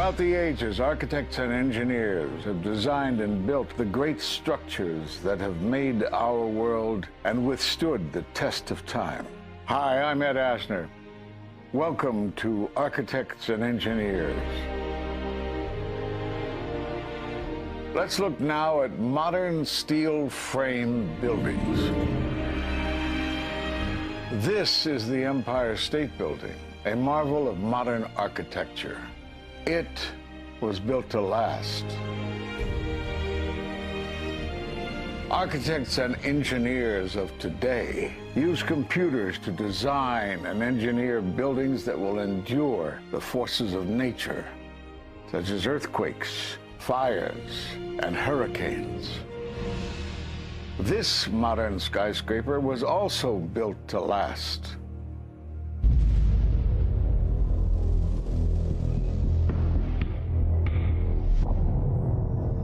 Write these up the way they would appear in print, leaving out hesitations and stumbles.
Throughout the ages, architects and engineers have designed and built the great structures that have made our world and withstood the test of time. Hi, I'm Ed Asner. Welcome to Architects and Engineers. Let's look now at modern steel frame buildings. This is the Empire State Building, a marvel of modern architecture. It was built to last. Architects and engineers of today use computers to design and engineer buildings that will endure the forces of nature, such as earthquakes, fires, and hurricanes. This modern skyscraper was also built to last.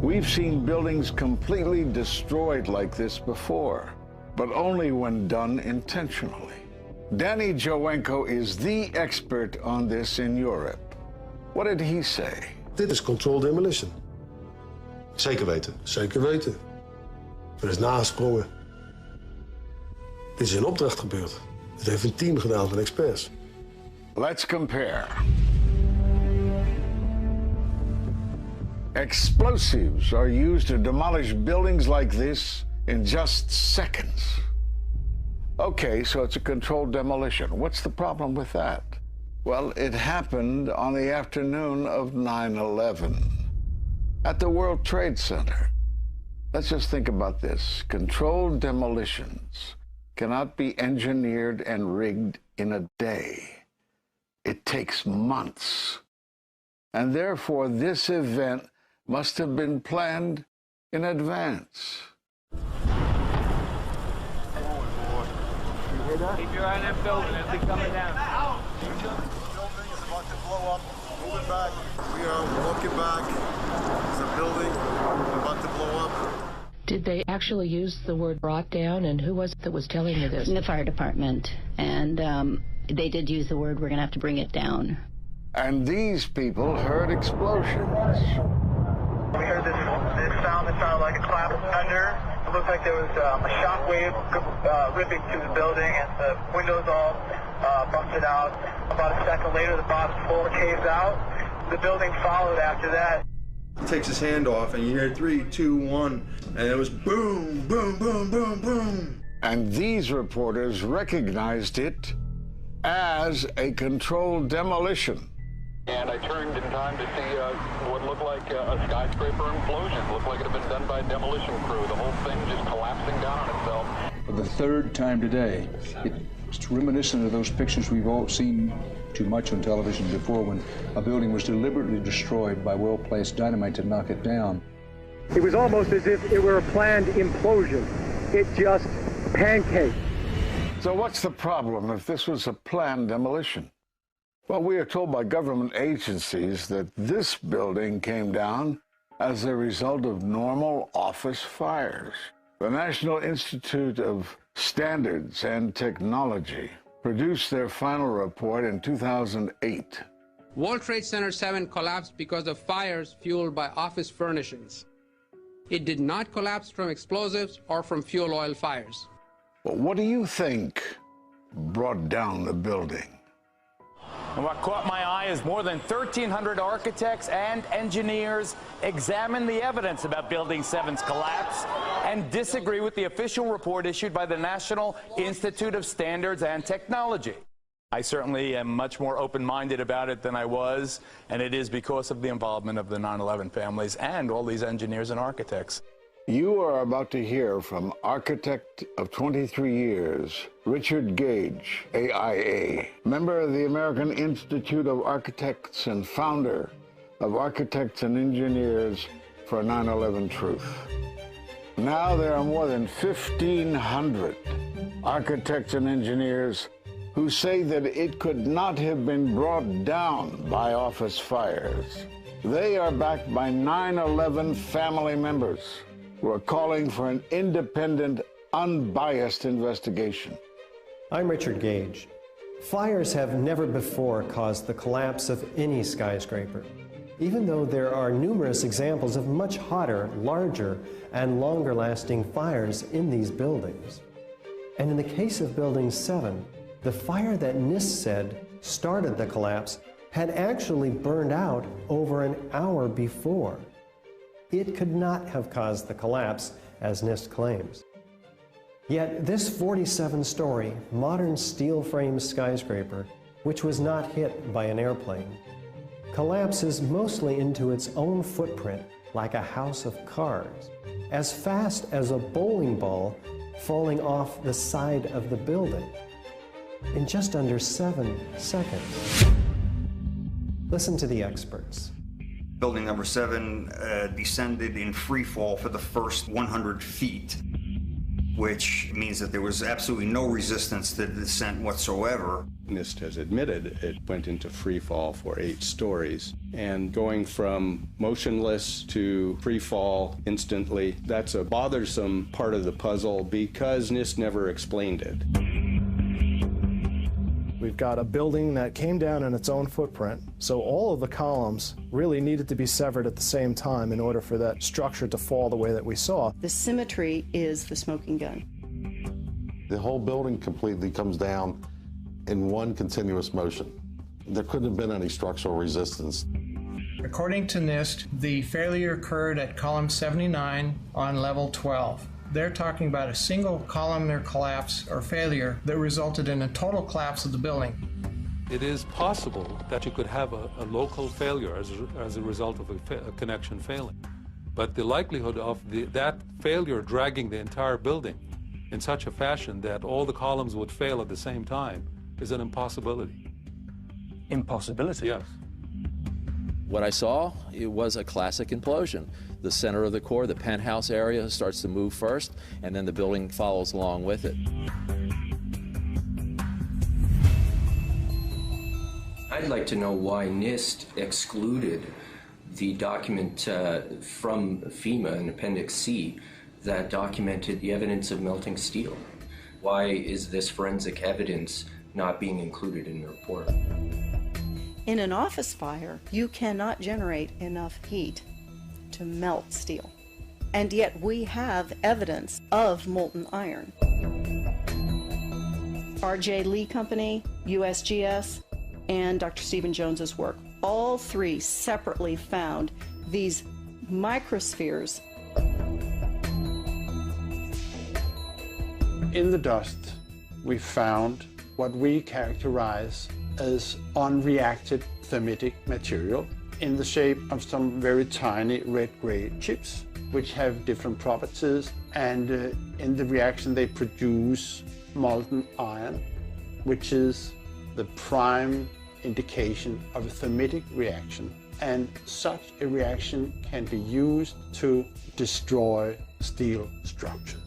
We've seen buildings completely destroyed like this before, but only when done intentionally. Danny Jowenko is the expert on this in Europe. What did he say? Dit is controlled demolition. Zeker weten. Zeker weten. Er is nagesprongen. Dit is in opdracht gebeurd. Dit heeft een team gedaan van experts. Let's compare. Explosives are used to demolish buildings like this in just seconds. Okay, so it's a controlled demolition. What's the problem with that? Well, it happened on the afternoon of 9/11 at the World Trade Center. Let's just think about this. Controlled demolitions cannot be engineered and rigged in a day. It takes months. And therefore, this event must have been planned in advance. You hear that? Keep your eye on that building. It'll be coming down. The building is about to blow up. Moving back. We are walking back. There's a building about to blow up. Did they actually use the word brought down, and who was it that was telling you this? The fire department, and they did use the word, we're going to have to bring it down. And these people heard explosions. We heard this sound that sounded like a clap of thunder. It looked like there was a shock wave ripping through the building, and the windows all busted out. About a second later, the bottom floor caves out. The building followed after that. He takes his hand off, and you hear 3, 2, 1, and it was boom, boom, boom, boom, boom. And these reporters recognized it as a controlled demolition. And I turned in time to see what looked like a skyscraper implosion. Looked like it had been done by a demolition crew. The whole thing just collapsing down on itself. For the third time today, it's reminiscent of those pictures we've all seen too much on television before, when a building was deliberately destroyed by well-placed dynamite to knock it down. It was almost as if it were a planned implosion. It just pancaked. So what's the problem if this was a planned demolition? Well, we are told by government agencies that this building came down as a result of normal office fires. The National Institute of Standards and Technology produced their final report in 2008. World Trade Center 7 collapsed because of fires fueled by office furnishings. It did not collapse from explosives or from fuel oil fires. But what do you think brought down the building? And what caught my eye is more than 1,300 architects and engineers examine the evidence about Building 7's collapse and disagree with the official report issued by the National Institute of Standards and Technology. I certainly am much more open-minded about it than I was, and it is because of the involvement of the 9/11 families and all these engineers and architects. You are about to hear from architect of 23 years, Richard Gage, AIA, member of the American Institute of Architects and founder of Architects and Engineers for 9/11 Truth. Now there are more than 1,500 architects and engineers who say that it could not have been brought down by office fires. They are backed by 9/11 family members who are calling for an independent, unbiased investigation. I'm Richard Gage. Fires have never before caused the collapse of any skyscraper. even though there are numerous examples of much hotter, larger, and longer-lasting fires in these buildings. And in the case of Building 7, the fire that NIST said started the collapse had actually burned out over an hour before. It could not have caused the collapse, as NIST claims. Yet this 47-story, modern steel-frame skyscraper, which was not hit by an airplane, collapses mostly into its own footprint like a house of cards, as fast as a bowling ball falling off the side of the building, in just under 7 seconds. Listen to the experts. Building number 7 descended in free fall for the first 100 feet, which means that there was absolutely no resistance to the descent whatsoever. NIST has admitted it went into free fall for 8 stories. And going from motionless to free fall instantly, that's a bothersome part of the puzzle because NIST never explained it. We've got a building that came down in its own footprint, so all of the columns really needed to be severed at the same time in order for that structure to fall the way that we saw. The symmetry is the smoking gun. The whole building completely comes down in one continuous motion. There couldn't have been any structural resistance. According to NIST, the failure occurred at column 79 on level 12. They're talking about a single columnar collapse or failure that resulted in a total collapse of the building. It is possible that you could have a local failure as a result of a connection failing. But the likelihood of that failure dragging the entire building in such a fashion that all the columns would fail at the same time is an impossibility. Impossibility? Yes. What I saw, it was a classic implosion. The center of the core, the penthouse area, starts to move first, and then the building follows along with it. I'd like to know why NIST excluded the document from FEMA in Appendix C that documented the evidence of melting steel. Why is this forensic evidence not being included in the report? In an office fire, you cannot generate enough heat to melt steel. And yet we have evidence of molten iron. R.J. Lee Company, USGS, and Dr. Stephen Jones's work, all 3 separately found these microspheres. In the dust, we found what we characterize as unreacted thermitic material in the shape of some very tiny red-gray chips, which have different properties, and in the reaction they produce molten iron, which is the prime indication of a thermitic reaction. And such a reaction can be used to destroy steel structures.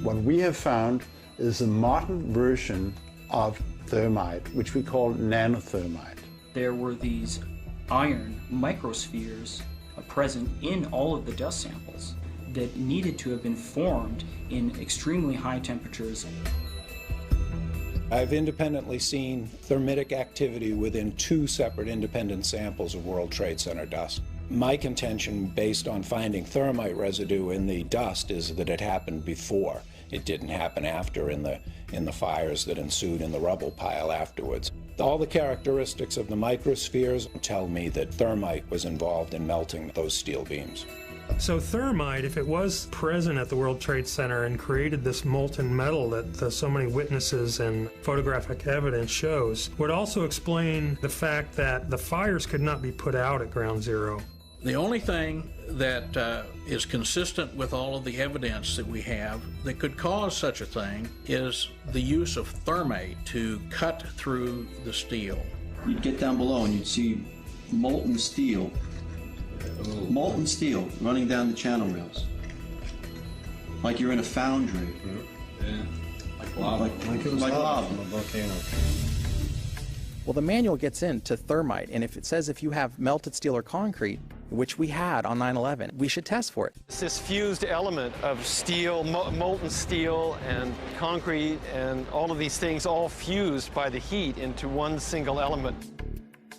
What we have found is a modern version of thermite, which we call nanothermite. There were these iron microspheres present in all of the dust samples that needed to have been formed in extremely high temperatures. I've independently seen thermitic activity within 2 separate independent samples of World Trade Center dust. My contention, based on finding thermite residue in the dust, is that it happened before. It didn't happen after in the fires that ensued in the rubble pile afterwards. All the characteristics of the microspheres tell me that thermite was involved in melting those steel beams. So thermite, if it was present at the World Trade Center and created this molten metal that so many witnesses and photographic evidence shows, would also explain the fact that the fires could not be put out at Ground Zero. The only thing that is consistent with all of the evidence that we have that could cause such a thing is the use of thermite to cut through the steel. You'd get down below and you'd see molten steel running down the channel rails, like you're in a foundry. Yeah. Like lava. Like it was lava. On a volcano. Well, the manual gets into thermite, and if it says if you have melted steel or concrete, which we had on 9/11. We should test for it. It's this fused element of steel, molten steel and concrete and all of these things all fused by the heat into one single element.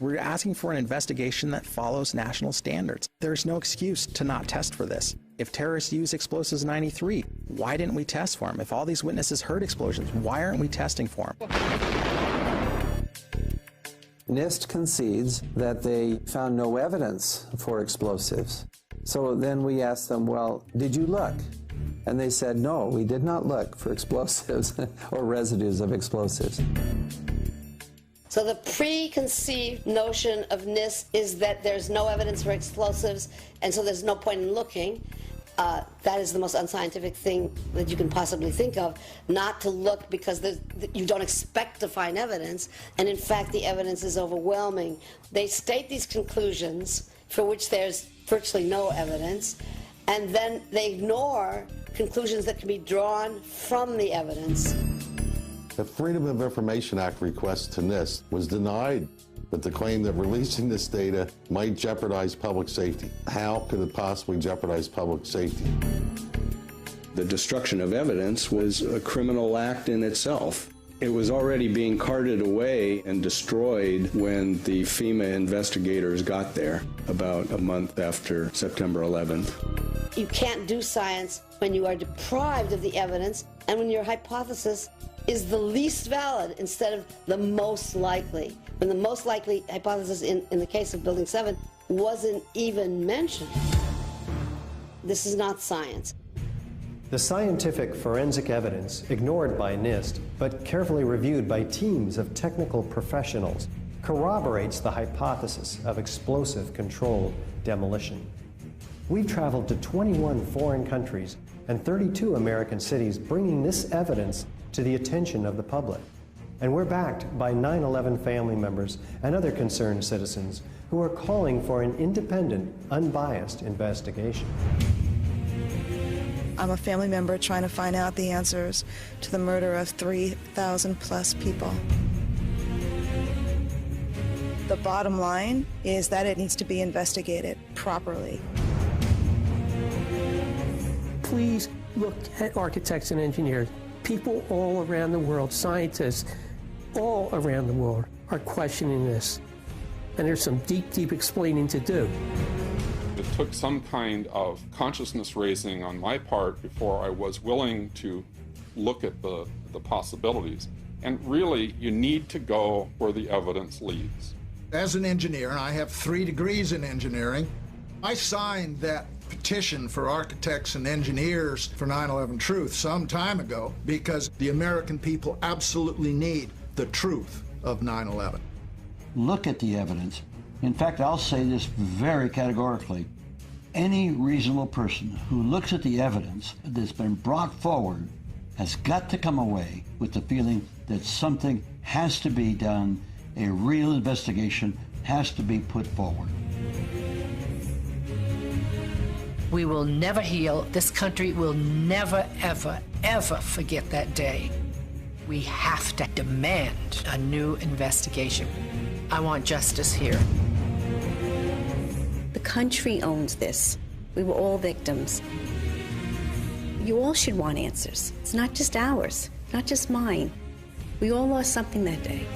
We're asking for an investigation that follows national standards. There's no excuse to not test for this. If terrorists used explosives in '93, why didn't we test for them? If all these witnesses heard explosions, why aren't we testing for them? NIST concedes that they found no evidence for explosives. So then we asked them, well, did you look? And they said, no, we did not look for explosives or residues of explosives. So the preconceived notion of NIST is that there's no evidence for explosives, and so there's no point in looking. That is the most unscientific thing that you can possibly think of, not to look because you don't expect to find evidence, and in fact the evidence is overwhelming. They state these conclusions for which there's virtually no evidence, and then they ignore conclusions that can be drawn from the evidence. The Freedom of Information Act request to NIST was denied with the claim that releasing this data might jeopardize public safety. How could it possibly jeopardize public safety? The destruction of evidence was a criminal act in itself. It was already being carted away and destroyed when the FEMA investigators got there about a month after September 11th. You can't do science when you are deprived of the evidence and when your hypothesis is the least valid instead of the most likely. When the most likely hypothesis in the case of Building 7 wasn't even mentioned. This is not science. The scientific forensic evidence, ignored by NIST, but carefully reviewed by teams of technical professionals, corroborates the hypothesis of explosive controlled demolition. We've traveled to 21 foreign countries and 32 American cities, bringing this evidence to the attention of the public. And we're backed by 9/11 family members and other concerned citizens who are calling for an independent, unbiased investigation. I'm a family member trying to find out the answers to the murder of 3,000 plus people. The bottom line is that it needs to be investigated properly. Please look at architects and engineers. People all around the world, scientists all around the world are questioning this. And there's some deep, deep explaining to do. It took some kind of consciousness raising on my part before I was willing to look at the possibilities. And really, you need to go where the evidence leads. As an engineer, and I have 3 degrees in engineering, I signed that petition for architects and engineers for 9/11 Truth some time ago because the American people absolutely need the truth of 9/11. Look at the evidence. In fact, I'll say this very categorically. Any reasonable person who looks at the evidence that's been brought forward has got to come away with the feeling that something has to be done, a real investigation has to be put forward. We will never heal. This country will never, ever, ever forget that day. We have to demand a new investigation. I want justice here. The country owns this. We were all victims. You all should want answers. It's not just ours, not just mine. We all lost something that day.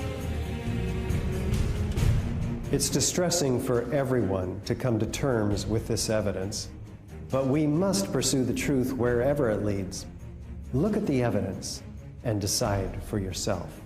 It's distressing for everyone to come to terms with this evidence. But we must pursue the truth wherever it leads. Look at the evidence and decide for yourself.